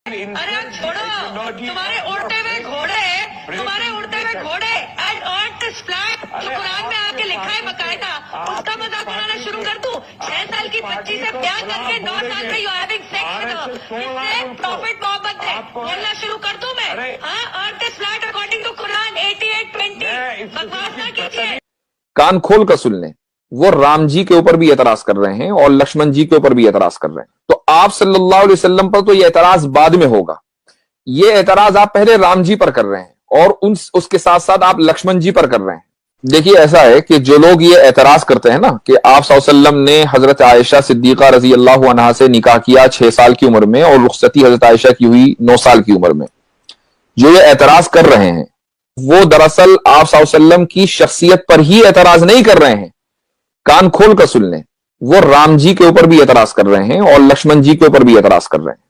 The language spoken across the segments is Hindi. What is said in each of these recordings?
अरे छोड़ो, तुम्हारे उड़ते हुए घोड़े एंड अर्थ इज फ्लैट जो कुरान में आके लिखा है बकायदा, उसका मजाक बनाना शुरू कर दूं? 6 साल की बच्ची से प्यार करके 9 साल में यू हैविंग सेक्स इससे प्रॉफिट मोहब्बत है बोलना शुरू कर दूं मैं? हाँ, earth is flat according to Quran 88:20। बकवास ना कीजिए। कान खोल कर सुन लें, वो राम जी के ऊपर भी एतराज कर रहे हैं और लक्ष्मण जी के ऊपर भी एतराज कर रहे हैं। तो आप सल्लल्लाहु अलैहि वसल्लम पर तो ये एतराज बाद में होगा, ये एतराज आप पहले राम जी पर कर रहे हैं और उसके साथ साथ आप लक्ष्मण जी पर कर रहे हैं। देखिए, ऐसा है कि जो लोग ये एतराज करते हैं ना कि आप सल्लल्लाहु अलैहि वसल्लम ने हजरत आयशा सिद्दीका रजी अल्लाह अन्हा से निकाह किया 6 साल की उम्र में और रुखसती हजरत आयशा की हुई 9 साल की उम्र में, जो ये एतराज कर रहे हैं वो दरअसल आप सल्लल्लाहु अलैहि वसल्लम की शख्सियत पर ही एतराज नहीं कर रहे हैं। कान खोल कर सुन लें, वो राम जी के ऊपर भी एतराज कर रहे हैं और लक्ष्मण जी के ऊपर भी एतराज कर रहे हैं।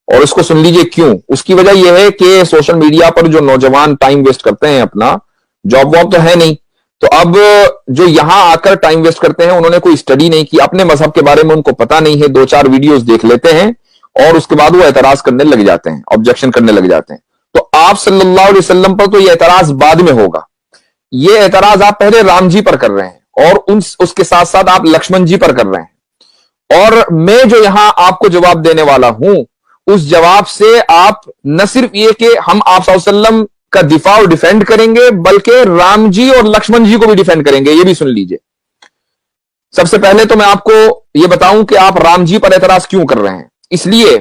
और इसको सुन लीजिए क्यों। उसकी वजह यह है कि सोशल मीडिया पर जो नौजवान टाइम वेस्ट करते हैं, अपना जॉब वॉब तो है नहीं, तो अब जो यहां आकर टाइम वेस्ट करते हैं, उन्होंने कोई स्टडी नहीं की, अपने मजहब के बारे में उनको पता नहीं है, 2-4 वीडियोस देख लेते हैं और उसके बाद वो एतराज करने लग जाते हैं, ऑब्जेक्शन करने लग जाते हैं। तो आप सल्लल्लाहु अलैहि वसल्लम पर तो ये एतराज बाद में होगा, ये एतराज आप पहले राम जी पर कर रहे हैं और उसके साथ साथ आप लक्ष्मण जी पर कर रहे हैं। और मैं जो यहां आपको जवाब देने वाला हूं, उस जवाब से आप न सिर्फ ये कि हम आप सल्लल्लाहु अलैहि वसल्लम का दिफा और डिफेंड करेंगे, बल्कि राम जी और लक्ष्मण जी को भी डिफेंड करेंगे। ये भी सुन लीजिए। सबसे पहले तो मैं आपको यह बताऊं कि आप राम जी पर एतराज क्यों कर रहे हैं। इसलिए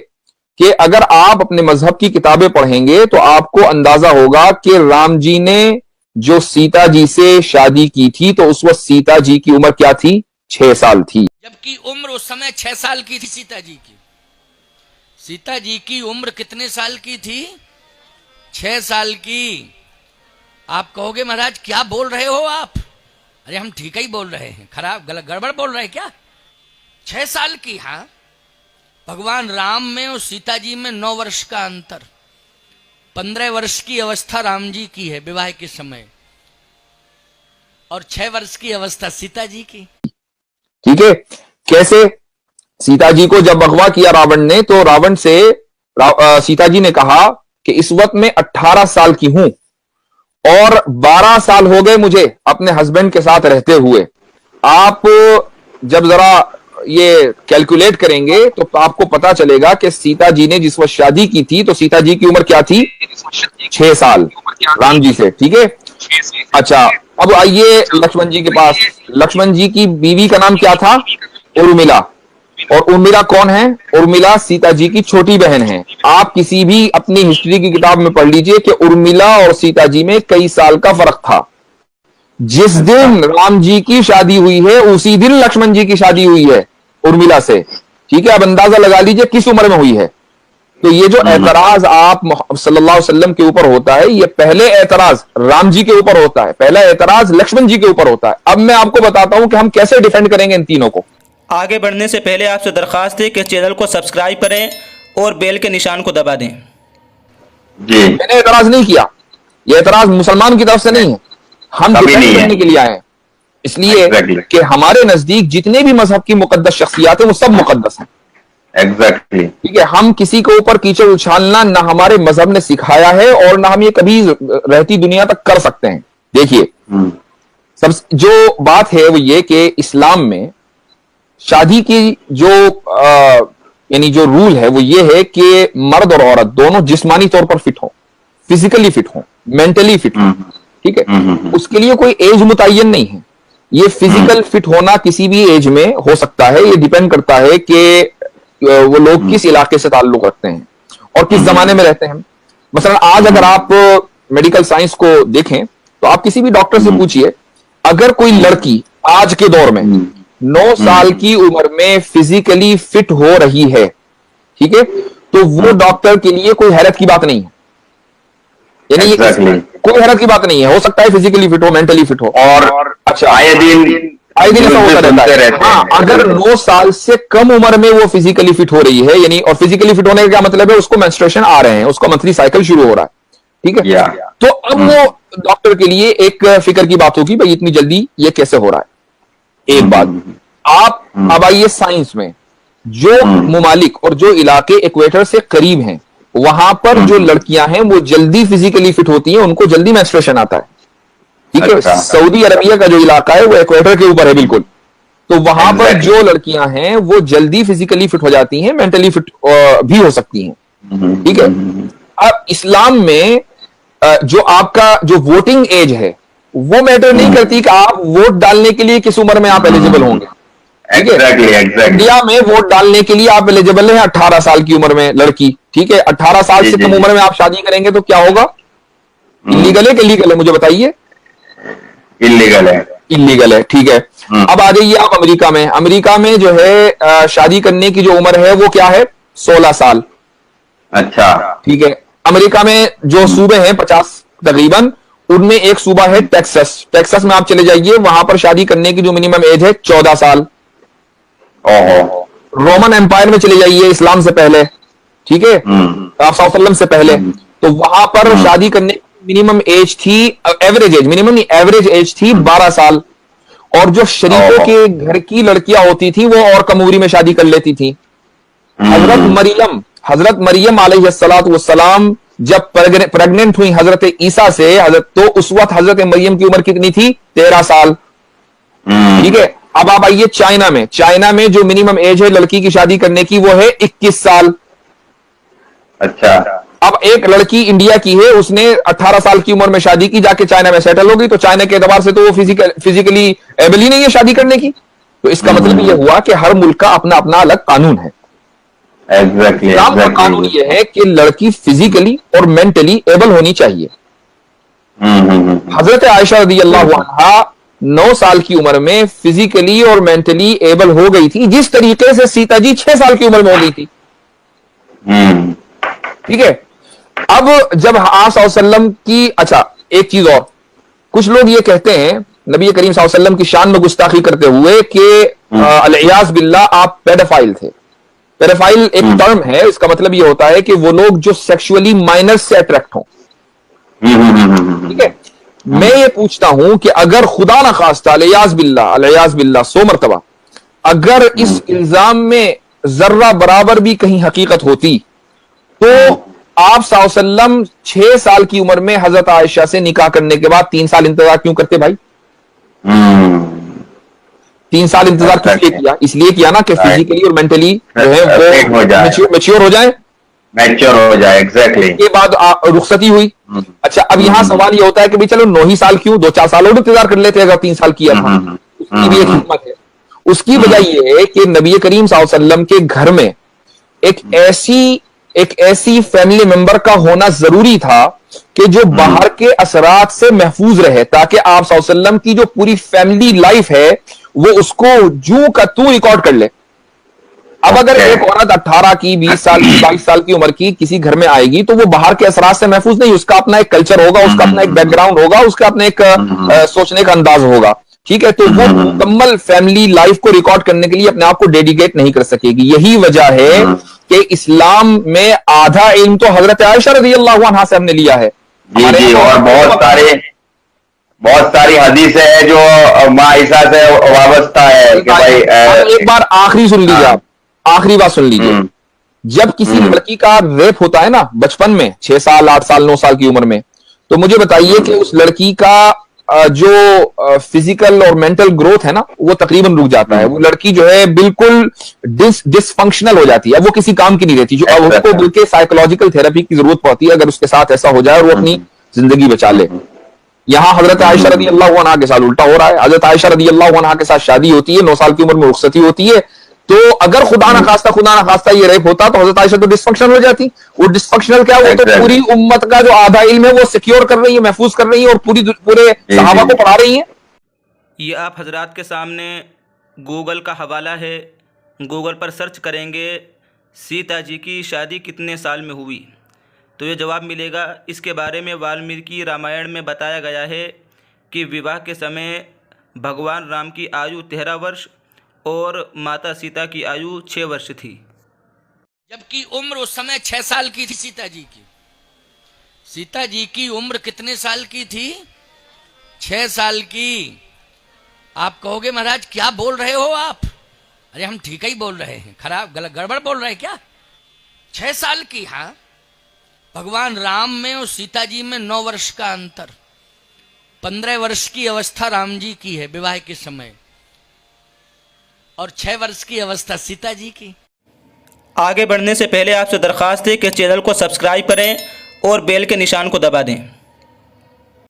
कि अगर आप अपने मजहब की किताबें पढ़ेंगे तो आपको अंदाजा होगा कि राम जी ने जो सीता जी से शादी की थी तो उस वक्त सीता जी की उम्र क्या थी? 6 साल थी। जबकि उम्र उस समय 6 साल की थी सीता जी की। सीता जी की उम्र कितने साल की थी? 6 साल की। आप कहोगे महाराज क्या बोल रहे हो आप? अरे हम ठीक ही बोल रहे हैं, खराब गलत गड़बड़ बोल रहे हैं क्या? 6 साल की। हाँ, भगवान राम में और सीता जी में 9 वर्ष का अंतर। 15 वर्ष की अवस्था राम जी की है विवाह के समय और 6 वर्ष की अवस्था सीता जी की। ठीक है। कैसे? सीता जी को जब अगवा किया रावण ने, तो रावण से सीता जी ने कहा कि इस वक्त मैं 18 साल की हूं और 12 साल हो गए मुझे अपने हस्बैंड के साथ रहते हुए। आप जब जरा ये कैलकुलेट करेंगे तो आपको पता चलेगा कि सीता जी ने जिस वक्त शादी की थी तो सीता जी की उम्र क्या थी? 6 साल राम जी से। ठीक है। अच्छा, अब आइए लक्ष्मण जी के पास। लक्ष्मण जी की बीवी का नाम क्या था? उर्मिला। और उर्मिला कौन है? उर्मिला सीता जी की छोटी बहन है। आप किसी भी अपनी हिस्ट्री की किताब में पढ़ लीजिए कि उर्मिला और सीता जी में कई साल का फर्क था। जिस दिन राम जी की शादी हुई है उसी दिन लक्ष्मण जी की शादी हुई है उर्मिला से। ठीक है। अब अंदाजा लगा लीजिए किस उम्र में हुई है। तो ये जो एतराज आप सल्लल्लाहु अलैहि वसल्लम के ऊपर होता है, ये पहले एतराज राम जी के ऊपर होता है, पहला एतराज लक्ष्मण जी के ऊपर होता है। अब मैं आपको बताता हूं कि हम कैसे डिफेंड करेंगे इन तीनों को। आगे बढ़ने से पहले आपसे दरखास्त है कि चैनल को सब्सक्राइब करें और बेल के निशान को दबा दें। जी, मैंने एतराज नहीं किया, यह एतराज मुसलमान की तरफ से नहीं है, हम डिफेंड करने के लिए आए हैं। इसलिए कि हमारे नजदीक जितने भी मजहब की मुकद्दस शख्सियात हैं वो सब मुकद्दस हैं। एग्जैक्टली। ठीक है। हम किसी के ऊपर कीचड़ उछालना ना हमारे मजहब ने सिखाया है और ना हम ये कभी रहती दुनिया तक कर सकते हैं। देखिए, सब जो बात है वो ये कि इस्लाम में शादी की जो यानी जो रूल है वो ये है कि मर्द और औरत दोनों जिस्मानी तौर पर फिट हो, फिजिकली फिट हो, मेंटली फिट हो। ठीक है। उसके लिए कोई एज मुतय्यन नहीं है। ये फिजिकल फिट होना किसी भी एज में हो सकता है। ये डिपेंड करता है कि वो लोग किस इलाके से ताल्लुक रखते हैं और किस जमाने में रहते हैं। मसलन आज अगर आप मेडिकल साइंस को देखें तो आप किसी भी डॉक्टर से पूछिए, अगर कोई लड़की आज के दौर में 9 साल की उम्र में फिजिकली फिट हो रही है, ठीक है, तो वो डॉक्टर के लिए कोई हैरत की बात नहीं है। यानी कोई हैरत की बात नहीं है। हो सकता है फिजिकली फिट हो, मेंटली फिट हो। और अच्छा, आए दिन ऐसा होता रहता है। हाँ, अगर 9 साल से कम उम्र में वो फिजिकली फिट हो रही है, यानी, और फिजिकली फिट होने का क्या मतलब है? उसको मेंस्ट्रुएशन आ रहे हैं, उसको मंथली साइकिल शुरू हो रहा है। ठीक है। तो अब वो डॉक्टर के लिए एक फिक्र की बात होगी, भाई इतनी जल्दी ये कैसे हो रहा है। एक बात। आप अब आइए साइंस में, जो मुमालिक और जो इलाके इक्वेटर से करीब हैं वहां पर जो लड़कियां हैं वो जल्दी फिजिकली फिट होती हैं, उनको जल्दी मेंस्ट्रुएशन आता है। ठीक है। अच्छा। सऊदी अरबिया का जो इलाका है वो इक्वेटर के ऊपर है बिल्कुल, तो वहां पर Exactly. जो लड़कियां हैं वो जल्दी फिजिकली फिट हो जाती हैं, मेंटली फिट भी हो सकती हैं। ठीक है। अब इस्लाम में जो आपका जो वोटिंग एज है वो मैटर नहीं करती कि आप वोट डालने के लिए किस उम्र में आप एलिजिबल होंगे। ठीक है। एग्जैक्टली। इंडिया में वोट डालने के लिए आप एलिजिबल हैं 18 साल की उम्र में लड़की। ठीक है। 18 साल जी, से जी, कम जी। उम्र में आप शादी करेंगे तो क्या होगा? इलीगल है कि लीगल है, मुझे बताइए। इलीगल है। इलीगल है। ठीक है। अब आ जाइए आप अमेरिका में। अमेरिका में जो है शादी करने की जो उम्र है वो क्या है? 16 साल। अच्छा। ठीक है। अमेरिका में जो सूबे हैं 50 तकरीबन, उनमें एक सूबा है टेक्सास। टेक्सास में आप चले जाइए, वहां पर शादी करने की जो मिनिमम एज है 14 साल। ओहो। रोमन एम्पायर में चले जाइए, इस्लाम से पहले। ठीक है। आप सल्लम से पहले, तो वहां पर शादी करने की मिनिमम एज थी, एवरेज एज, मिनिमम नहीं एवरेज एज थी 12 साल। और जो शरीफों के घर की लड़कियां होती थी वो और कम उम्र में शादी कर लेती थी। हजरत मरियम अलैहिस्सलातु वस्सलाम जब प्रेग्नेंट हुई हजरत ईसा से, तो उस वक्त हजरत मरियम की उम्र कितनी थी? 13 साल। ठीक है। अब आप आइए चाइना में। चाइना में जो मिनिमम एज है लड़की की शादी करने की वो है 21 साल। अच्छा। अब एक लड़की इंडिया की है, उसने 18 साल की उम्र में शादी की, जाके चाइना में सेटल हो गई, तो चाइना के एतबार से तो वो फिजिकली एबल ही नहीं है शादी करने की। तो इसका मतलब यह हुआ कि हर मुल्क का अपना अपना अलग कानून है। एग्जैक्टली। इस्लाम का कानून यह है कि लड़की फिजिकली और मेंटली एबल होनी चाहिए। हजरत आयशा रदी अल्लाह अन्हा 9 साल की उम्र में फिजिकली और मेंटली एबल हो गई थी, जिस तरीके से सीता जी 6 साल की उम्र में हो गई थी। ठीक है। अब जब आप सल्लम की, अच्छा एक चीज और, कुछ लोग ये कहते हैं नबी करीम सल्लम की शान में गुस्ताखी करते हुए कि अलियाज़ बिल्लाह आप पेडोफाइल थे। पेडोफाइल एक टर्म है, इसका मतलब ये होता है कि वो लोग जो सेक्सुअली माइनर्स से अट्रैक्ट हों। ठीक है। मैं ये पूछता हूं कि अगर खुदा ना खास्ता अलियाज़ बिल्लाह 100 मरतबा अगर इस इल्जाम में जर्रा बराबर भी कहीं हकीकत होती, तो आप सल्लम 6 साल की उम्र में हजरत आयशा से निकाह करने के बाद 3 साल इंतजार क्यों करते भाई? 3 साल इंतजार किस लिए किया? इसलिए किया ना कि फिजिकली और मेंटली जो है वो मैच्योर हो जाए। एग्जैक्टली। के बाद रुखसती हुई। अच्छा, अब यहां सवाल ये होता है कि भाई चलो 9 ही साल क्यों, 2-4 साल और इंतजार कर लेते अगर 3 साल किया था। उसकी भी एक हिकमत है। उसकी वजह यह है कि नबी करीम सल्लम के घर में एक ऐसी फैमिली मेंबर का होना जरूरी था कि जो बाहर के असरात से महफूज रहे, ताकि आप सल्लम की जो पूरी फैमिली लाइफ है वो उसको जू का तू रिकॉर्ड कर ले। अब अगर एक औरत 18 की, 20 साल की, 22 साल की उम्र की किसी घर में आएगी तो वो बाहर के असरात से महफूज नहीं, उसका अपना एक कल्चर होगा, उसका अपना एक बैकग्राउंड होगा, उसका अपना एक सोचने का अंदाज होगा। ठीक है। तो वो मुकम्मल फैमिली लाइफ को रिकॉर्ड करने के लिए अपने आप को डेडिकेट नहीं कर सकेगी। यही वजह है कि इस्लाम में आधा इल्म तो हजरत आयशा रज़ी अल्लाहु अन्हा से हमने लिया है। जी, और बहुत सारी हदीसें हैं जो माँ ईसा से वाबस्ता है कि भाई एक बार आखिरी सुन लीजिए, आप आखिरी बात सुन लीजिए। जब किसी लड़की का रेप होता है ना बचपन में, 6 साल, 8 साल, 9 साल की उम्र में, तो मुझे बताइए कि उस लड़की का जो फिजिकल और मेंटल ग्रोथ है ना वो तकरीबन रुक जाता है। वो लड़की जो है बिल्कुल डिसफंक्शनल हो जाती है, वो किसी काम की नहीं रहती। जो अब उसको बल्कि साइकोलॉजिकल थेरेपी की जरूरत पड़ती है अगर उसके साथ ऐसा हो जाए और वो अपनी जिंदगी बचा ले। यहां हजरत आयशा रज़ी अल्लाहु अन्हा के साथ उल्टा हो रहा है। हजरत आयशा रज़ी अल्लाहु अन्हा के साथ शादी होती है, 9 साल की उम्र में रुखसती होती है। तो अगर खुदा ना खास्ता ये रेप होता तो हजरत आयशा तो डिसफंक्शनल हो जाती। वो डिसफंक्शनल क्या, वो तो पूरी उम्मत का जो आधा इल्म है वो सिक्योर कर रही है, महफूज कर रही है और पूरे सहाबा को पढ़ा रही है। ये आप हजरात के सामने गूगल का हवाला है। गूगल पर सर्च करेंगे सीता जी की शादी कितने साल में हुई तो ये जवाब मिलेगा। इसके बारे में वाल्मीकि रामायण में बताया गया है कि विवाह के समय भगवान राम की आयु 13 वर्ष और माता सीता की आयु 6 वर्ष थी, जबकि उम्र उस समय 6 साल की थी सीता जी की। सीता जी की उम्र कितने साल की थी? 6 साल की। आप कहोगे महाराज क्या बोल रहे हो आप? अरे हम ठीक ही बोल रहे हैं, खराब गड़बड़ बोल रहे हैं क्या? 6 साल की, हाँ भगवान राम में और सीता जी में 9 वर्ष का अंतर। 15 वर्ष की अवस्था राम जी की है विवाह के समय और 6 वर्ष की अवस्था सीता जी की। आगे बढ़ने से पहले आपसे दरख्वास्त है कि चैनल को सब्सक्राइब करें और बेल के निशान को दबा दें।